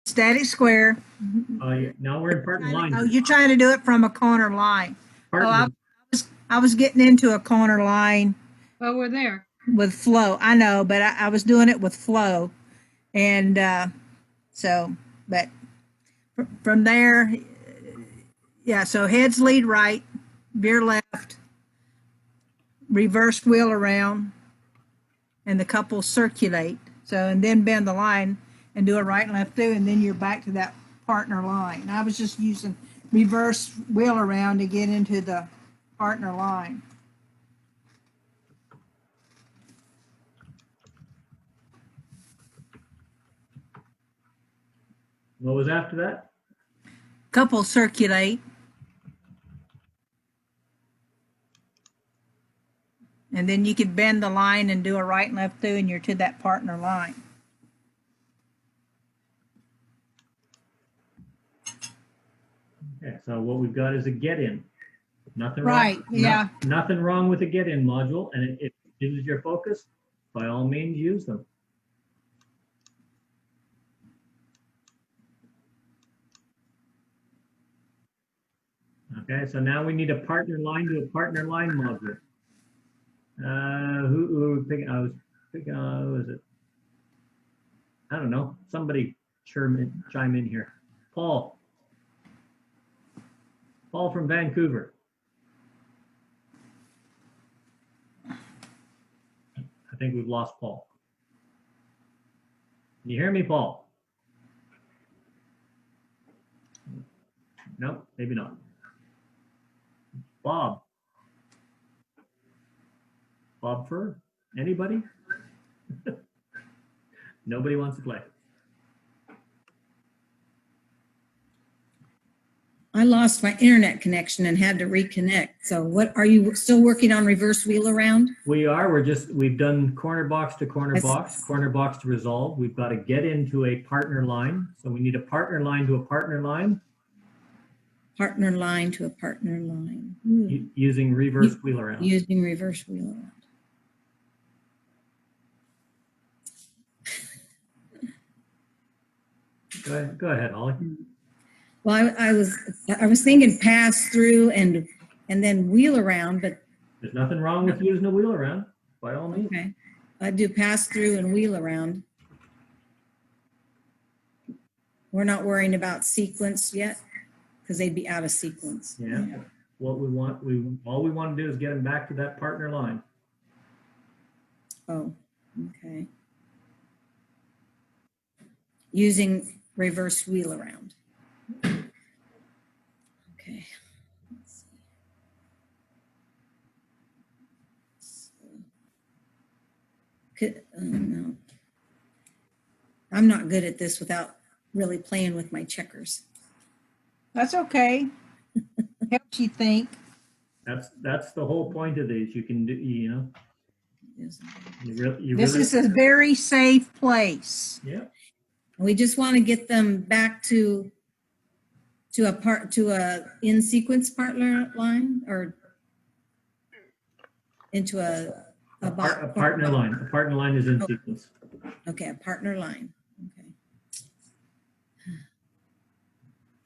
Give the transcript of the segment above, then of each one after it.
static square. Now we're in partner line. Oh, you're trying to do it from a corner line. Partner. I was getting into a corner line Oh, we're there. with flow. I know, but I was doing it with flow. And but from there, yeah, so heads lead right, veer left, reverse wheel around, and the couple circulate. So, and then bend the line and do a right and left through, and then you're back to that partner line. And I was just using reverse wheel around to get into the partner line. What was after that? Couple circulate. And then you could bend the line and do a right and left through, and you're to that partner line. Okay, so what we've got is a get in. Nothing right, wrong. Yeah. Nothing wrong with a get in module, and if this is your focus, by all means use them. Okay, so now we need a partner line to a partner line module. Who I was picking, who is it? I don't know. Somebody chime in here. Paul from Vancouver. I think we've lost Paul. Can you hear me, Paul? No, maybe not. Bob Fur? Anybody? Nobody wants to play. I lost my internet connection and had to reconnect. So what, are you still working on reverse wheel around? We are. We've done corner box to corner box to resolve. We've got to get into a partner line. So we need a partner line to a partner line. Partner line to a partner line. Using reverse wheel around. Using reverse wheel around. Go ahead, Holly. Well, I was thinking pass through and then wheel around, but there's nothing wrong with using a wheel around, by all means. Okay, I do pass through and wheel around. We're not worrying about sequence yet because they'd be out of sequence. Yeah. What all we want to do is get them back to that partner line. Oh, okay. Using reverse wheel around. Okay. Let's see. No. I'm not good at this without really playing with my checkers. That's okay. Helps you think. That's the whole point of these. You can do, you know. This is a very safe place. Yeah. We just want to get them back to a in sequence partner line, or into a partner line. A partner line is in sequence. Okay, a partner line. Okay.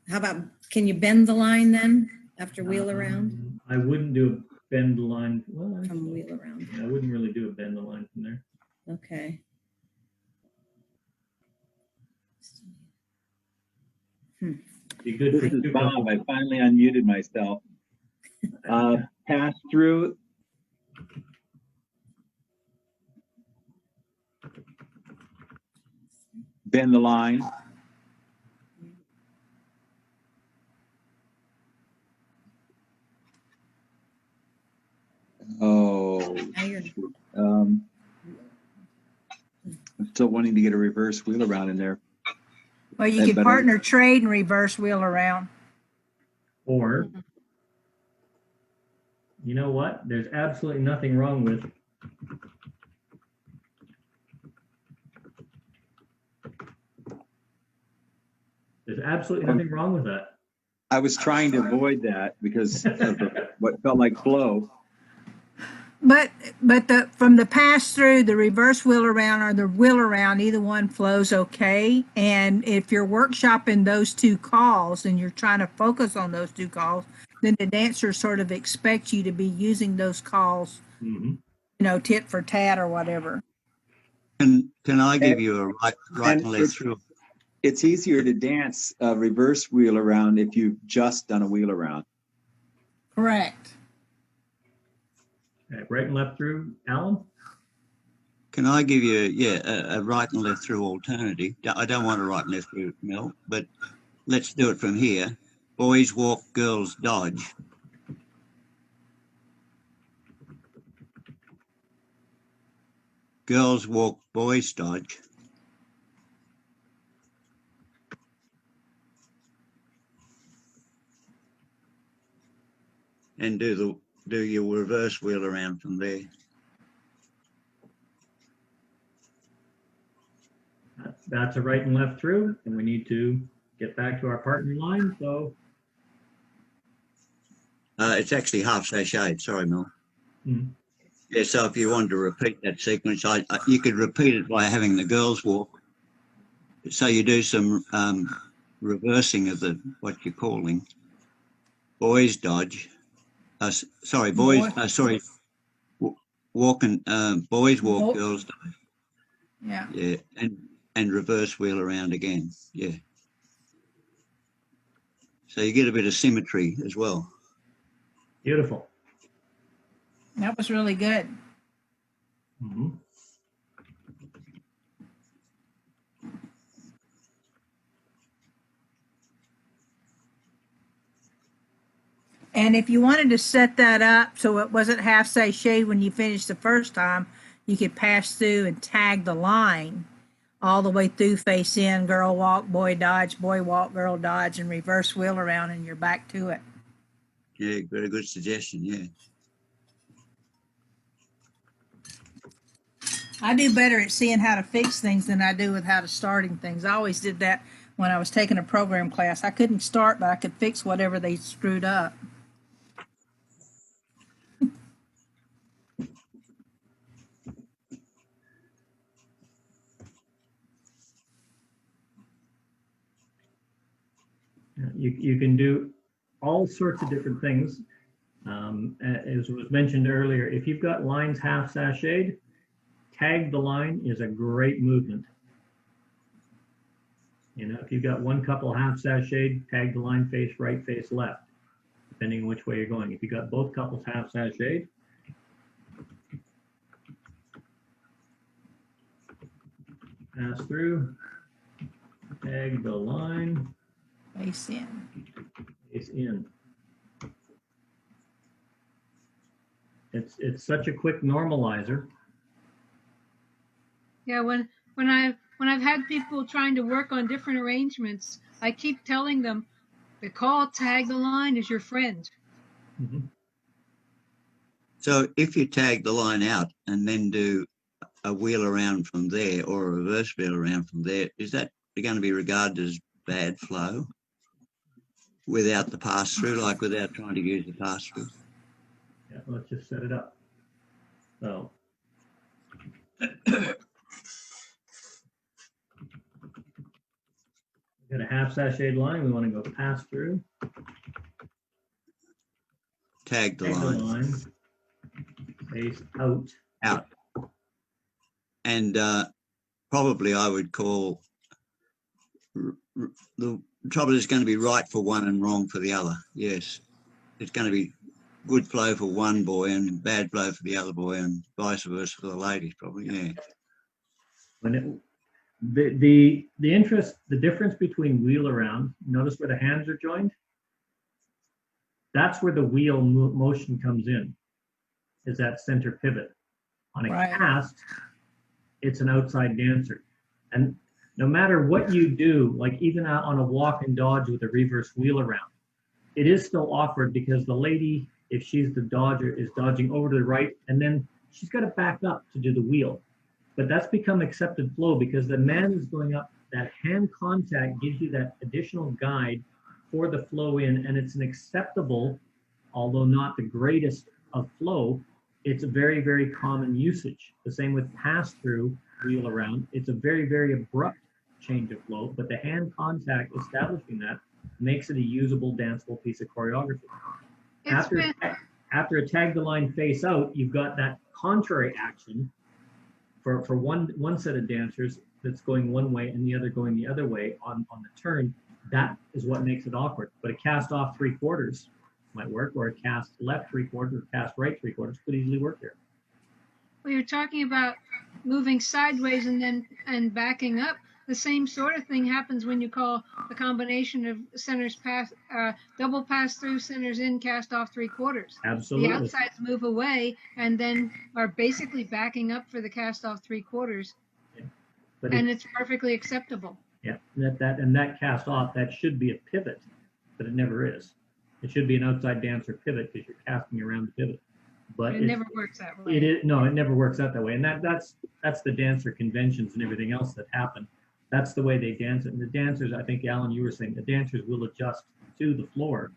How about, can you bend the line then after wheel around? I wouldn't do a bend the line. Well, from wheel around. Yeah, I wouldn't really do a bend the line from there. Okay. Be good. This is Bob. I finally unmuted myself. Pass through. Bend the line. Oh, I'm still wanting to get a reverse wheel around in there. Well, you could partner trade and reverse wheel around. Or, you know what? There's absolutely nothing wrong with that. I was trying to avoid that because of what felt like flow. But from the pass through, the reverse wheel around or the wheel around, either one flows okay. And if you're workshopping those two calls and you're trying to focus on those two calls, then the dancer sort of expects you to be using those calls, Mhm. tit for tat or whatever. Can I give And, you a right and and left through? it's easier to dance a reverse wheel around if you've just done a wheel around. Correct. Okay, right and left through, Alan? Can I give you a right and left through alternative? I don't want a right and left through, Mel, but let's do it from here. Boys walk, girls dodge. Girls walk, boys dodge. And do your reverse wheel around from there. That's a right and left through, and we need to get back to our partner line. So It's actually half sashayed. Sorry, Mel. Hmm. Yeah, so if you wanted to repeat that sequence, you could repeat it by having the girls walk. So you do some reversing of what you're calling boys dodge. Walk and boys walk, girls dodge. Yeah. Yeah, and reverse wheel around again. Yeah. So you get a bit of symmetry as well. Beautiful. That was really good. Mm-hmm. And if you wanted to set that up so it wasn't half sashayed when you finished the first time, you could pass through and tag the line all the way through, face in, girl walk, boy dodge, boy walk, girl dodge, and reverse wheel around, and you're back to it. Yeah, very good suggestion. Yeah. I do better at seeing how to fix things than I do with how to starting things. I always did that when I was taking a program class. I couldn't start, but I could fix whatever they screwed up. You can do all sorts of different things. As was mentioned earlier, if you've got lines half sashayed, tag the line is a great movement. If you've got one couple half sashayed, tag the line face right, face left, depending on which way you're going. If you've got both couples half sashayed, pass through, tag the line, Face in. face in. It's such a quick normalizer. Yeah, when I've had people trying to work on different arrangements, I keep telling them the call tag the line is your friend. Mm-hmm. So if you tag the line out and then do a wheel around from there or a reverse wheel around from there, is that going to be regarded as bad flow without the pass through, like without trying to use the pass through? Yeah, let's just set it up. So got a half sashayed line. We want to go pass through. Tag the line. Face out. Out. And probably I would call the trouble is going to be right for one and wrong for the other. Yes. It's going to be good flow for one boy and bad flow for the other boy and vice versa for the ladies probably. Yeah. When the difference between wheel around, notice where the hands are joined? That's where the wheel motion comes in, is that center pivot. On a cast, it's an outside dancer. And no matter what you do, like even on a walk and dodge with a reverse wheel around, it is still awkward because the lady, if she's the dodger, is dodging over to the right, and then she's got to back up to do the wheel. But that's become accepted flow because the man is going up. That hand contact gives you that additional guide for the flow in, and it's an acceptable, although not the greatest of flow, it's a very, very common usage. The same with pass-through wheel around. It's a very, very abrupt change of flow, but the hand contact establishing that makes it a usable, danceable piece of choreography. It's been, After a tag the line face out, you've got that contrary action for one set of dancers that's going one way and the other going the other way on the turn. That is what makes it awkward. But a cast off 3/4 might work, or a cast left 3/4 or cast right 3/4 could easily work here. well, you're talking about moving sideways and backing up. The same sort of thing happens when you call the combination of centers pass, double pass through, centers in, cast off 3/4. Absolutely. The outsides move away and then are basically backing up for the cast off 3/4, But and it's perfectly acceptable. yeah, that cast off, that should be a pivot, but it never is. It should be an outside dancer pivot because you're casting around the pivot. But It never works that way. it never works out that way. And that's the dancer conventions and everything else that happen. That's the way they dance it. And the dancers, I think, Alan, you were saying, the dancers will adjust to the floor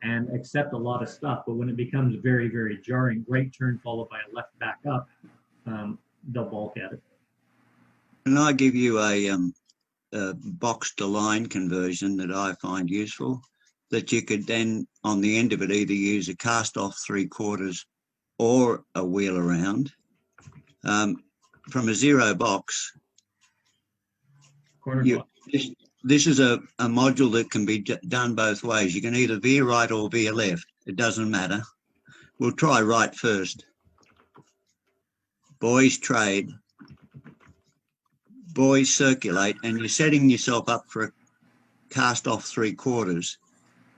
and accept a lot of stuff. But when it becomes very, very jarring, right turn followed by a left back up, they'll balk at it. Can I give you a box to line conversion that I find useful? That you could then, on the end of it, either use a cast off 3/4 or a wheel around. From a 0 box, Corner block. this is a module that can be done both ways. You can either veer right or veer left. It doesn't matter. We'll try right first. Boys trade. Boys circulate, and you're setting yourself up for a cast off 3/4,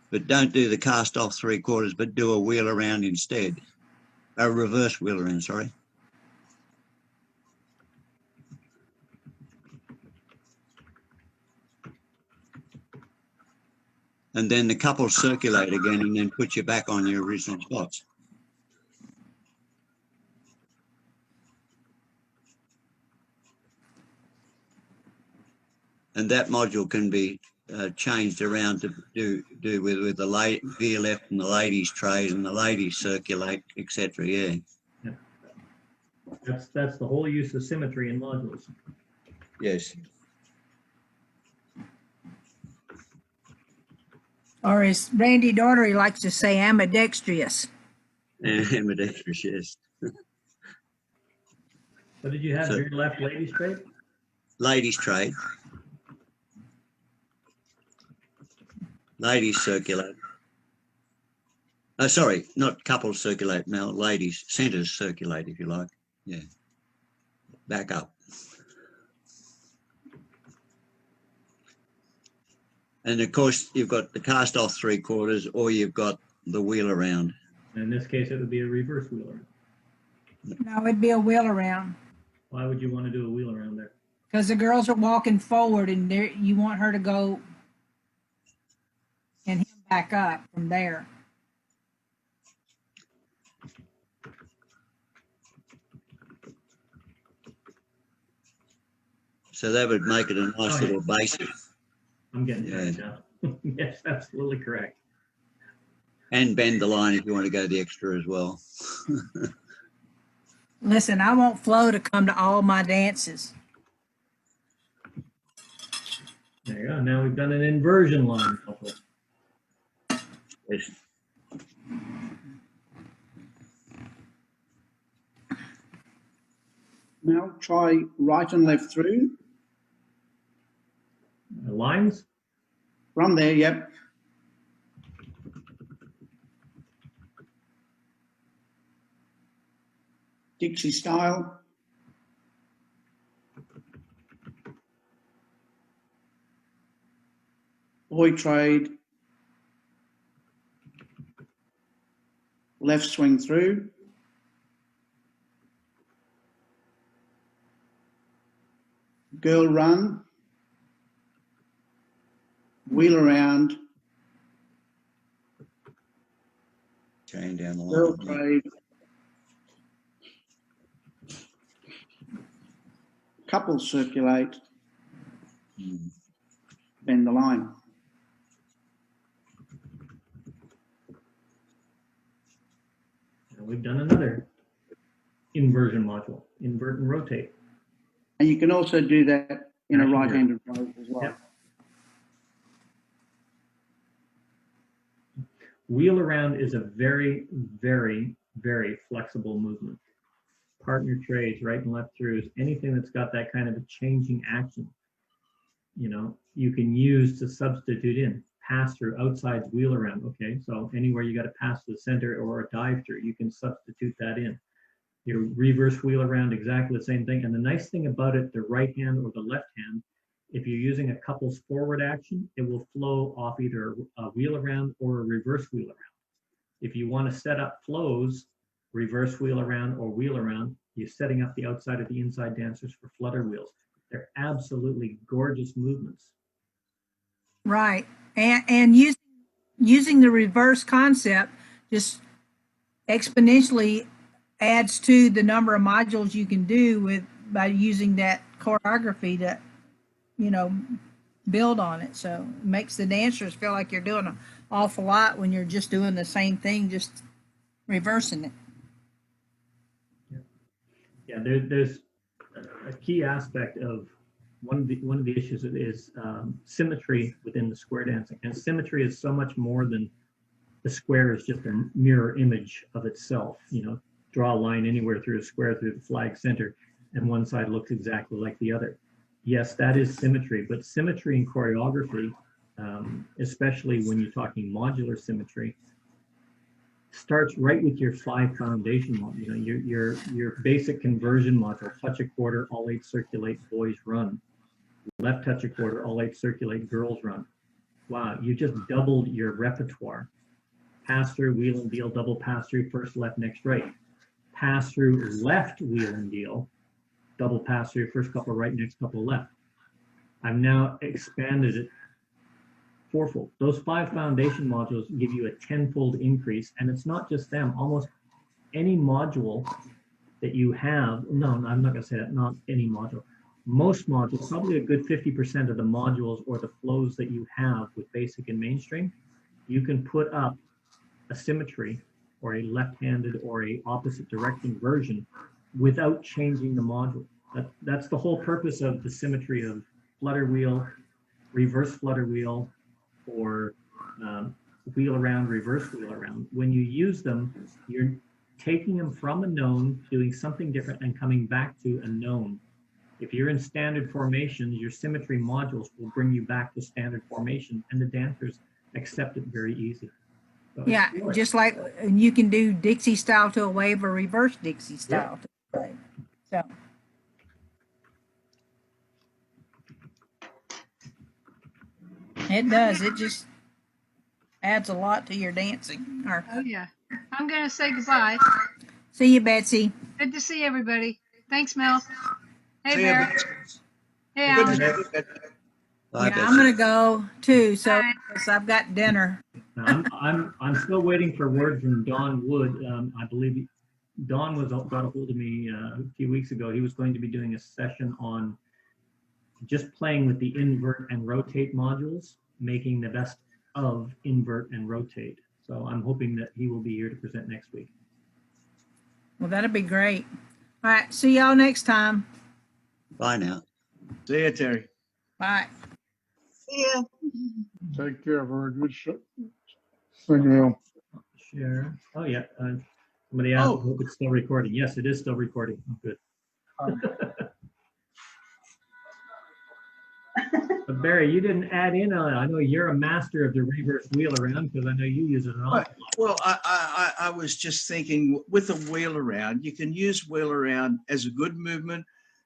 but don't do the cast off 3/4, but do a wheel around instead. A reverse wheel around, sorry. And then the couple circulate again and then put you back on your original spots. And that module can be changed around to do with the veer left and the ladies trade and the ladies circulate, etc. Yeah. That's the whole use of symmetry in modules. Yes. Or as Randy Daugherty likes to say, ambidextrous. Ambidextrous, yes. What did you have? So- Your left ladies trade? Ladies trade. Ladies circulate. Oh, sorry, not couples circulate, Mel. Ladies, centers circulate, if you like. Yeah. Back up. And of course, you've got the cast off 3/4 or you've got the wheel around. In this case, it would be a reverse wheel around. No, it'd be a wheel around. Why would you want to do a wheel around there? Because the girls are walking forward and you want her to go and him back up from there. So that would make it a nice little basic. I'm getting it now. Yes, absolutely correct. And bend the line if you want to go the extra as well. Listen, I want Flo to come to all my dances. There you go. Now we've done an inversion line couple. Yes. Now try right and left through. Lines? From there, yep. Dixie style. Boy trade. Left swing through. Girl run. Wheel around. Chain down the Girl line. trade. Couples circulate. Bend the line. And we've done another. inversion module, invert and rotate. And you can also do that in a Action right-handed pose as well. Yep. Wheel around is a very, very, very flexible movement. Partner trays, right and left throughs, anything that's got that kind of a changing action, you know, you can use to substitute in. Pass through, outsides, wheel around. Okay, so anywhere you got to pass to the center or a dive through, you can substitute that in. Your reverse wheel around, exactly the same thing. And the nice thing about it, the right hand or the left hand, if you're using a couples forward action, it will flow off either a wheel around or a reverse wheel around. If you want to set up flows, reverse wheel around or wheel around, you're setting up the outside of the inside dancers for flutter wheels. They're absolutely gorgeous movements. Right. And using the reverse concept just exponentially adds to the number of modules you can do with by using that choreography to, you know, build on it. So it makes the dancers feel like you're doing an awful lot when you're just doing the same thing, just reversing it. Yeah, there's a key aspect of one of the issues is symmetry within the square dancing, and symmetry is so much more than the square is just a mirror image of itself. You know, draw a line anywhere through a square through the flag center, and one side looks exactly like the other. Yes, that is symmetry, but symmetry in choreography, especially when you're talking modular symmetry, starts right with your 5 foundation module. You know, your basic conversion module: touch a quarter, all 8 circulate, boys run. Left touch a quarter, all 8 circulate, girls run. Wow, you just doubled your repertoire. Pass through, wheel and deal, double pass through, first left, next right. Pass through, left, wheel and deal, double pass through, first couple right, next couple left. I've now expanded it fourfold. Those 5 foundation modules give you a 10-fold increase, and it's not just them. Almost any module that you have, no, I'm not going to say that, not any module. Most modules, probably a good 50% of the modules or the flows that you have with basic and mainstream, you can put up a symmetry or a left-handed or a opposite direction version without changing the module. That's the whole purpose of the symmetry of flutter wheel, reverse flutter wheel, or wheel around, reverse wheel around. When you use them, you're taking them from a known, doing something different, and coming back to a known. If you're in standard formations, your symmetry modules will bring you back to standard formation, and the dancers accept it very easy. So Yeah, just like and you can do Dixie style to a wave or reverse Dixie style to a wave. So it does. It just adds a lot to your dancing. Oh yeah. I'm gonna say goodbye. See you, Betsy. Good to see everybody. Thanks, Mel. Hey, See ya, Bear. Betsy. Hey, Good Alan. to see you. Bye, Yeah, I'm Betsy. gonna go too. So Bye. because I've got dinner. I'm still waiting for word from Don Wood. I believe Don got a hold of me a few weeks ago. He was going to be doing a session on just playing with the invert and rotate modules, making the best of invert and rotate. So I'm hoping that he will be here to present next week. Well, that'd be great. All right. See y'all next time. Bye now. See ya, Terry. Bye. Yeah. Take care. Very good show. Thank you. Share. Oh yeah. Somebody asked, Oh. I hope it's still recording. Yes, it is still recording. Oh, good. But Barry, you didn't add in on it. I know you're a master of the reverse wheel around because I know you use it an awful lot. Well, I was just thinking with a wheel around, you can use wheel around as a good movement,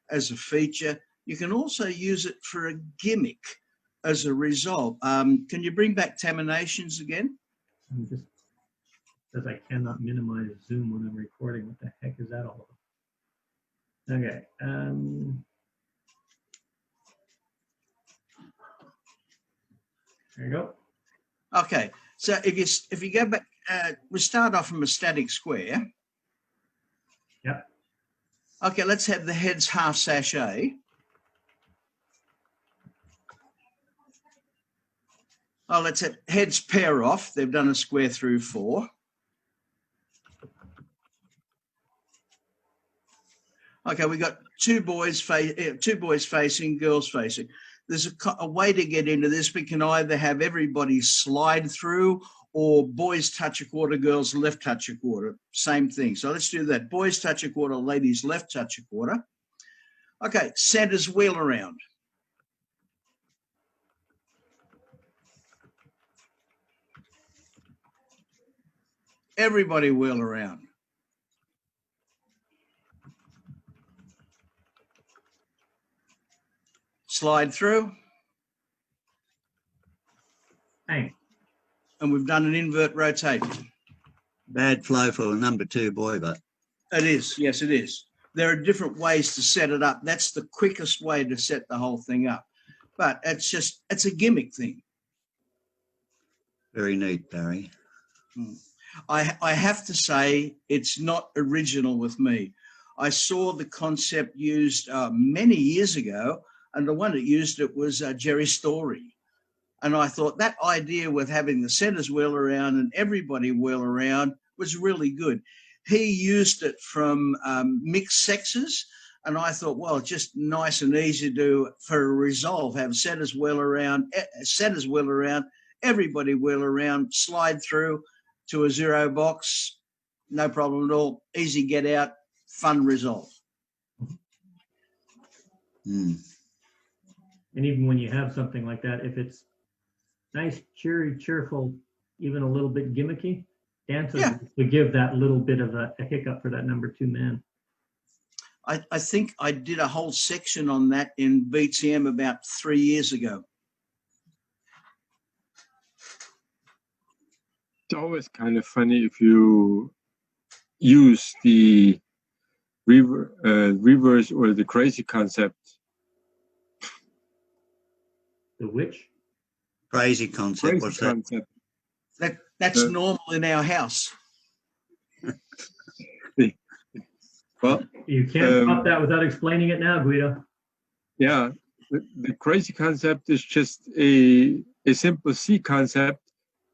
as a feature. You can also use it for a gimmick as a result. Can you bring back Taminations again? I'm just because I cannot minimize Zoom when I'm recording. What the heck is that all about? Okay. There you go. Okay, so if you go back, we start off from a static square. Yep. Okay, let's have the heads half sachet. Oh, let's have heads pair off. They've done a square through 4. Okay, we got two boys facing, girls facing. There's a way to get into this. We can either have everybody slide through, or boys touch a quarter, girls left touch a quarter. Same thing. So let's do that. Boys touch a quarter, ladies left touch a quarter. Okay, centers wheel around. Everybody wheel around. Slide through. Bang. And we've done an invert rotate. Bad flow for a number 2 boy, but It is, yes, it is. There are different ways to set it up. That's the quickest way to set the whole thing up. But it's a gimmick thing. very neat, Barry. I have to say it's not original with me. I saw the concept used many years ago, and the one that used it was Jerry Story. And I thought that idea with having the centers wheel around and everybody wheel around was really good. He used it from mixed sexes, and I thought, well, just nice and easy for a resolve. Have centers wheel around, everybody wheel around, slide through to a 0 box, no problem at all. Easy get out, fun resolve. Mm. And even when you have something like that, if it's nice, cheery, cheerful, even a little bit gimmicky, dancers to give that little bit of a hiccup for that number 2 man. I think I did a whole section on that in BTM about 3 years ago. It's always kind of funny if you use the reverse or the crazy concept. The which? Crazy concept. Crazy What's concept. That's normal in our house. Well, You can't stop that without explaining it now, Guido. yeah, the crazy concept is just a simple C concept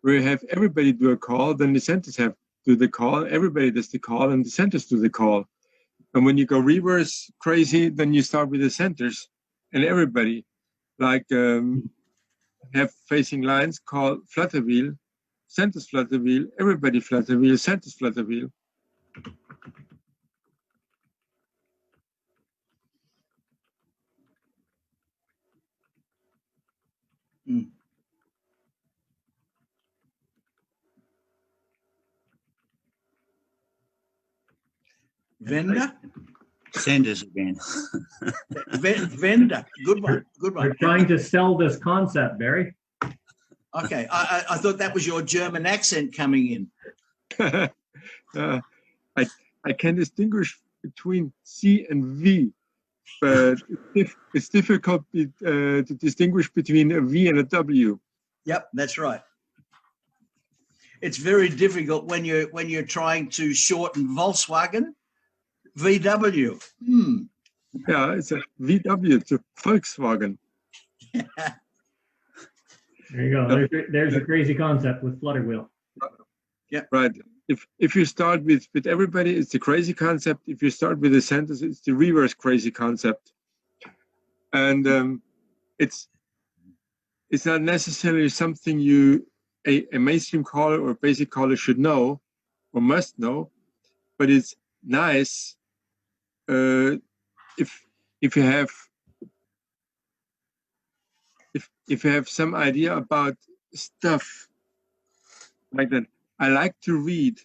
where you have everybody do a call, then the centers have to do the call, everybody does the call, and the centers do the call. And when you go reverse crazy, then you start with the centers and everybody, like have facing lines called flutter wheel, centers flutter wheel, everybody flutter wheel, centers flutter wheel. Vendor? Centers again. Vendor. Good one. Good one. You're trying to sell this concept, Barry. Okay. I thought that was your German accent coming in. I can distinguish between C and V, but it's difficult to distinguish between a V and a W. Yep, that's right. It's very difficult when you're trying to shorten Volkswagen, VW. Yeah, it's a VW to Volkswagen. There you go. There's a crazy concept with flutter wheel. Yeah. Right. If you start with everybody, it's the crazy concept. If you start with the centers, it's the reverse crazy concept. And it's not necessarily something a mainstream caller or basic caller should know or must know, but it's nice if you have some idea about stuff like that. I like to read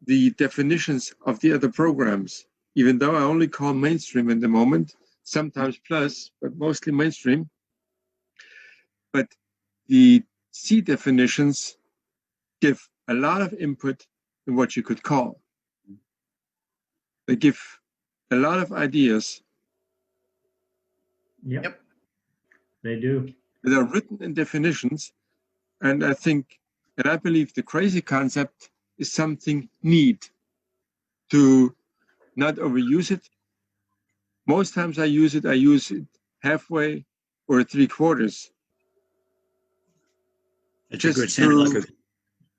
the definitions of the other programs, even though I only call mainstream in the moment, sometimes plus, but mostly mainstream. But the C definitions give a lot of input in what you could call. They give a lot of ideas. Yep. They do. That are written in definitions, and I believe the crazy concept is something neat to not overuse it. Most times I use it halfway or 3/4. It's a good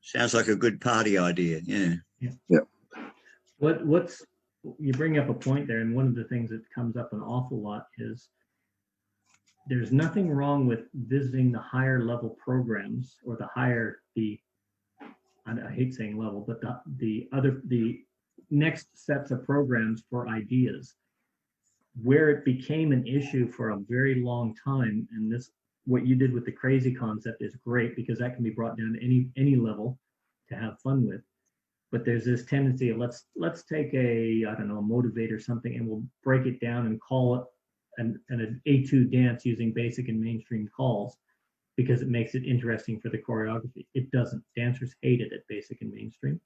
sounds like a good party idea. Yeah. What's you bring up a point there, and one of the things that comes up an awful lot is there's nothing wrong with visiting the higher level programs or I hate saying level, but the next sets of programs for ideas. Where it became an issue for a very long time, and what you did with the crazy concept is great because that can be brought down to any level to have fun with. But there's this tendency of let's take a motivate or something, and we'll break it down and call it an A2 dance using basic and mainstream calls because it makes it interesting for the choreography. It doesn't. Dancers hate it at basic and mainstream.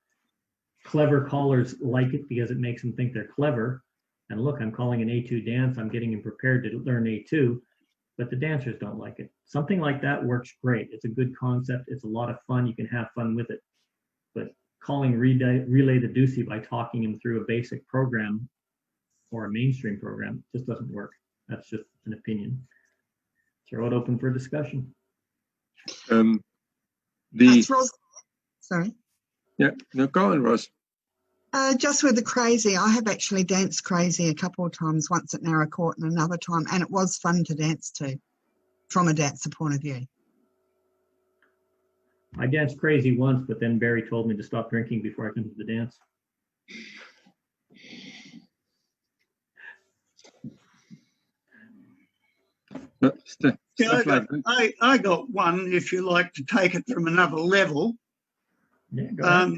Clever callers like it because it makes them think they're clever. And look, I'm calling an A2 dance. I'm getting them prepared to learn A2, but the dancers don't like it. Something like that works great. It's a good concept. It's a lot of fun. You can have fun with it. But calling relay the doozy by talking them through a basic program or a mainstream program just doesn't work. That's just an opinion. Throw it open for discussion. That's Ros. Sorry. Yeah, no, go on, Ross. Just with the crazy, I have actually danced crazy a couple of times, once at Narrow Court and another time, and it was fun to dance to from a dancer point of view. I danced crazy once, but then Barry told me to stop drinking before I come to the dance. I got one, if you like to take it from another level. Yeah, go ahead.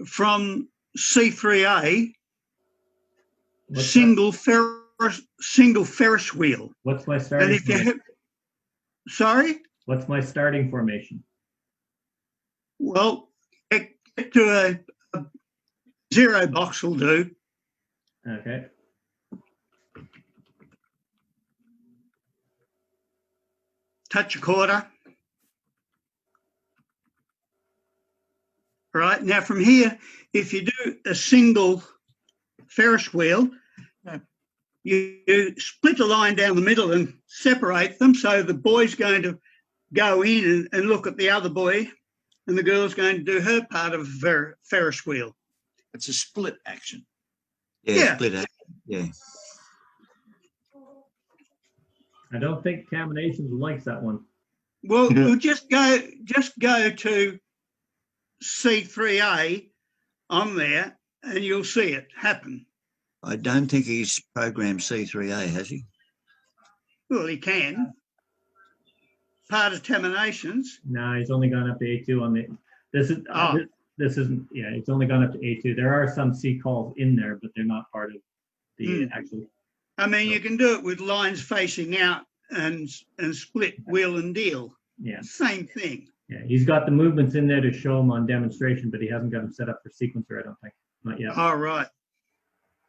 From C3A, single Ferris wheel. What's my starting? And if you sorry? What's my starting formation? Well, get to a 0 box will do. Okay. Touch a quarter. Right, now from here, if you do a single Ferris wheel, you split a line down the middle and separate them. So the boy's going to go in and look at the other boy, and the girl's going to do her part of a Ferris wheel. It's a split action. Yeah. Split action. Yeah. I don't think Combinations likes that one. Well, we'll just go to C3A on there, and you'll see it happen. I don't think he's programmed C3A, has he? Well, he can. Part of terminations. No, he's only gone up to A2 on the. This isn't. Yeah, it's only gone up to A2. There are some C calls in there, but they're not part of the actual. I mean, you can do it with lines facing out and split wheel and deal. Yeah. Same thing. Yeah, he's got the movements in there to show them on demonstration, but he hasn't got them set up for sequencer, I don't think. Not yet. All right.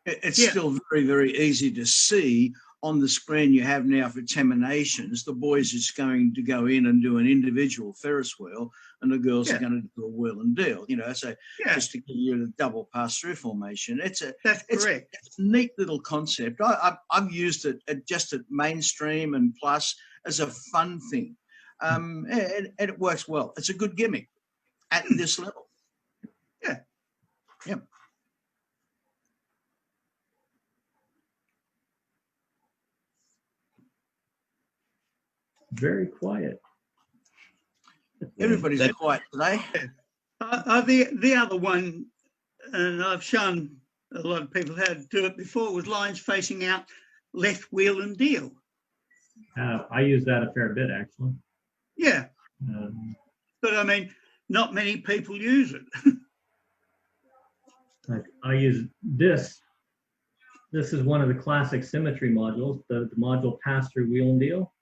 It's still very, very easy to see on the screen you have now for terminations. The boys is going to go in and do an individual Ferris wheel, and the girls are going to do a wheel and deal. So just to give you the double pass-through formation. That's correct. It's a neat little concept. I've used it just at mainstream and plus as a fun thing. And it works well. It's a good gimmick at this level. Yeah. Yeah. Very quiet. Everybody's quiet today. The other one, and I've shown a lot of people how to do it before, was lines facing out, left wheel and deal. I use that a fair bit, actually. Yeah. But I mean, not many people use it. I use this. This is one of the classic symmetry modules, the module pass through wheel and deal.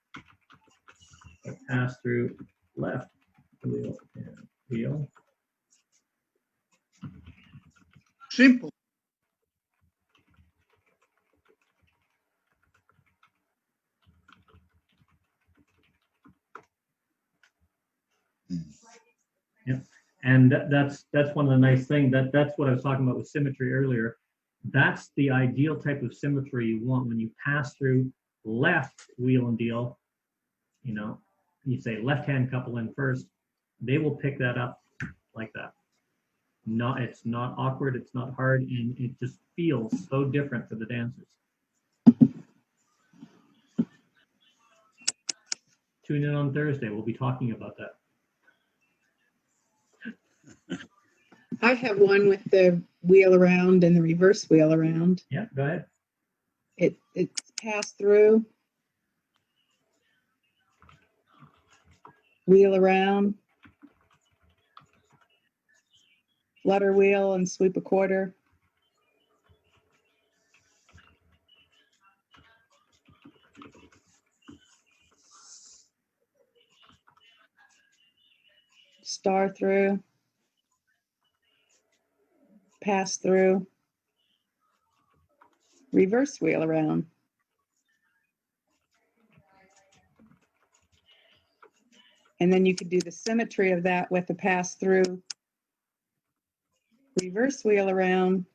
Pass through left wheel and deal. Simple. Yeah, and that's one of the nice things that's what I was talking about with symmetry earlier. That's the ideal type of symmetry you want when you pass through left wheel and deal. You say left hand couple in first, they will pick that up like that. it's not awkward, it's not hard, and it just feels so different for the dancers. Tune in on Thursday. We'll be talking about that. I have one with the wheel around and the reverse wheel around. Yeah, go ahead. It's pass through, wheel around, flutter wheel and sweep a quarter. Star through, pass through, reverse wheel around. And then you could do the symmetry of that with the pass through, reverse wheel around,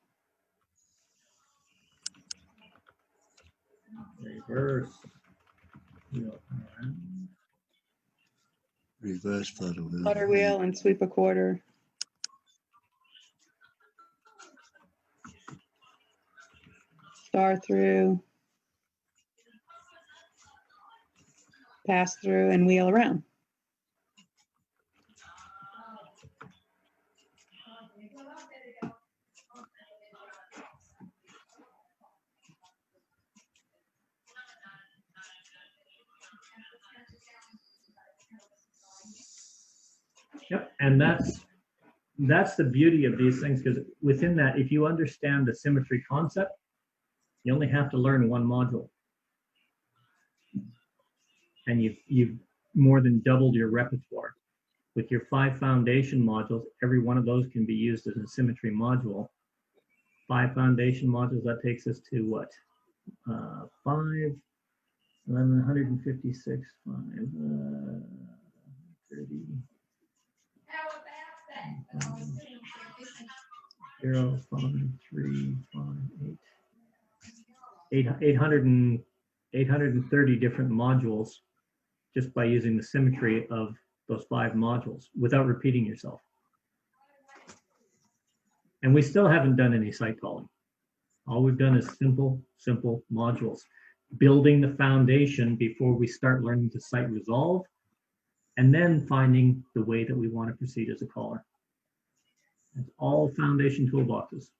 Reverse wheel around. Reverse flutter wheel. flutter wheel and sweep a quarter. Star through, pass through, and wheel around. Yep, and that's the beauty of these things, because within that, if you understand the symmetry concept, you only have to learn one module, and you've more than doubled your repertoire. With your 5 foundation modules, every one of those can be used as a symmetry module. 5 foundation modules, that takes us to what? 5, 156, 5, 30. 0, 5, 3, 5, 8. 830 different modules just by using the symmetry of those 5 modules without repeating yourself. And we still haven't done any sight calling. All we've done is simple modules, building the foundation before we start learning to sight resolve, and then finding the way that we want to proceed as a caller. It's all foundation toolboxes.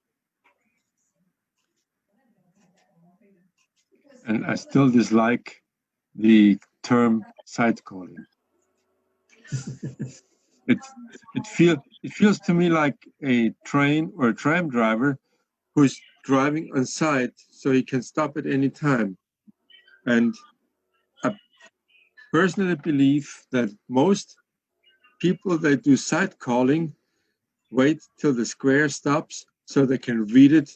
And I still dislike the term sight calling. It feels to me like a train or a tram driver who's driving on sight so he can stop at any time. And I personally believe that most people that do sight calling wait till the square stops so they can read it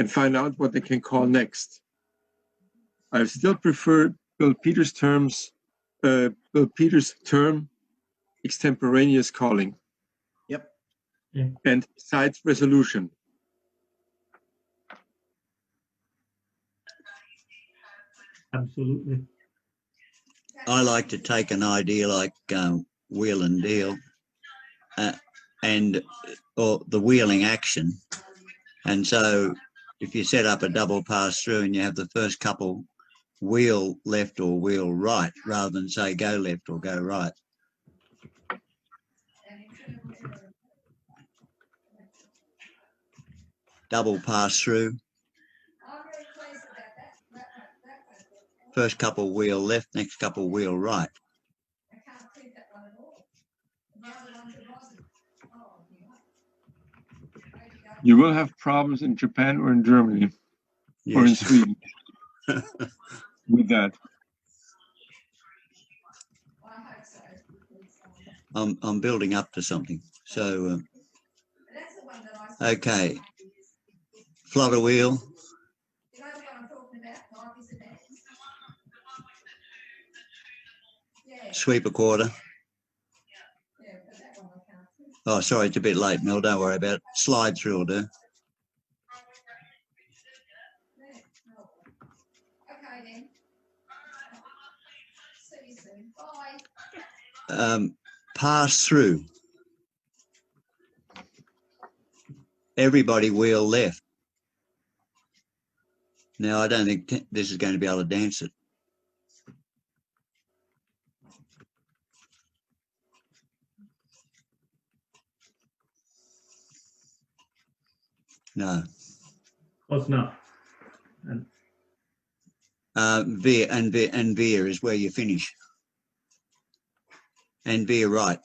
and find out what they can call next. I still prefer Bill Peters' term extemporaneous calling. Yep. And sight resolution. Absolutely. I like to take an idea like wheel and deal or the wheeling action. And so if you set up a double pass through and you have the first couple wheel left or wheel right, rather than say go left or go right. Double pass through. First couple wheel left, next couple wheel right. You will have problems in Japan or in Germany or in Sweden with that. I'm building up to something. So, okay. Flutter wheel. Sweep a quarter. Oh, sorry, it's a bit late, Mel. Don't worry about it. Slide through will do. Pass through. everybody wheel left. Now, I don't think this is going to be able to dance it. No. Close enough. And Veer is where you finish. And veer right.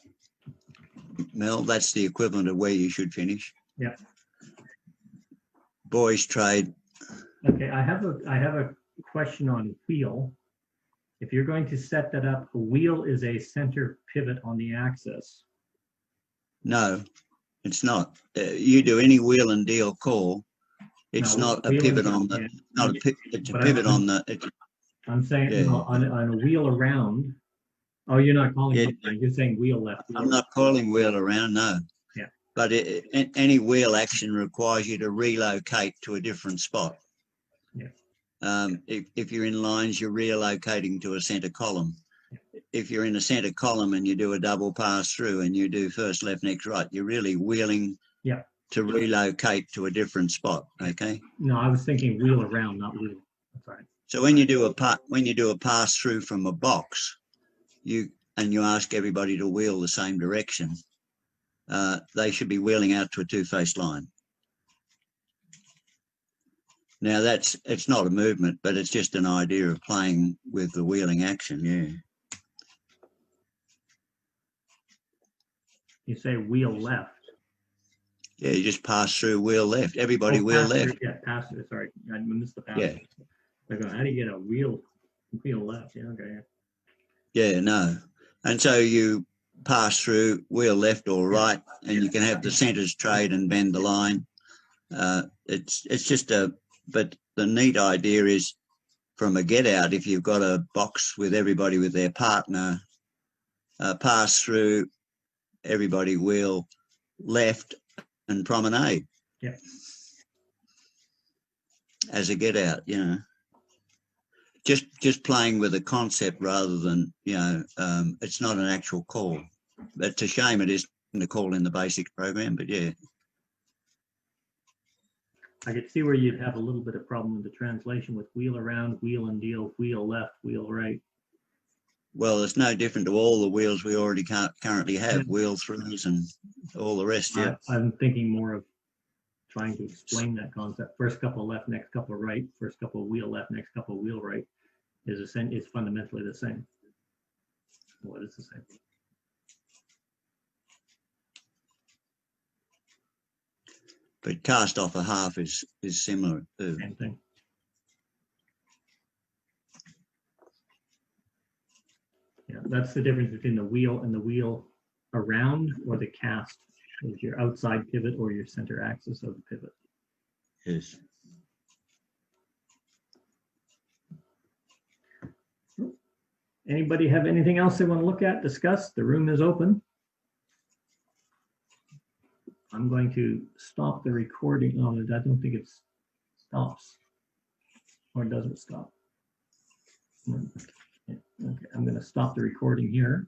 Mel, that's the equivalent of where you should finish. Yeah. Boys trade. Okay, I have a question on wheel. If you're going to set that up, a wheel is a center pivot on the axis. No, it's not. You do any wheel and deal call. It's No, not a pivot on the. Not a it's a pivot on the. I'm saying Yeah. no, on a wheel around. Oh, you're not calling Yeah. it around. You're saying wheel left. Wheel I'm not calling wheel around. No. Yeah. But any wheel action requires you to relocate to a different spot. Yeah. If you're in lines, you're relocating to a center column. If you're in a center column and you do a double pass through and you do first left, next right, you're really wheeling to relocate to a different spot. Okay. No, I was thinking wheel around, not wheel. That's right. So when you do a pass through from a box, you ask everybody to wheel the same direction, they should be wheeling out to a two-faced line. Now it's not a movement, but it's just an idea of playing with the wheeling action. Yeah. You say wheel left. Yeah, you just pass through wheel left. Everybody wheel left. Through, yeah, pass through. Sorry, I missed the pass. Yeah. They're going, how do you get a wheel left? Yeah, okay. Yeah, no. And so you pass through wheel left or right, and you can have the centers trade and bend the line. It's just but the neat idea is from a get out, if you've got a box with everybody with their partner, pass through, everybody wheel left and promenade. Yeah. As a get out, you know. Just playing with a concept rather than, it's not an actual call. It's a shame it isn't a call in the basics program, but yeah. I could see where you'd have a little bit of problem with the translation with wheel around, wheel and deal, wheel left, wheel right. Well, it's no different to all the wheels we already currently have, wheel throughs and all the rest, yeah. I'm thinking more of trying to explain that concept. First couple left, next couple right, first couple wheel left, next couple wheel right is fundamentally the same. What is the same? But cast off a half is similar too. Same thing. Yeah, that's the difference between the wheel and the wheel around or the cast is your outside pivot or your center axis of the pivot. Yes. Anybody have anything else they want to look at, discuss? The room is open. I'm going to stop the recording. Oh, I don't think it stops. Or does it stop? Okay, I'm going to stop the recording here.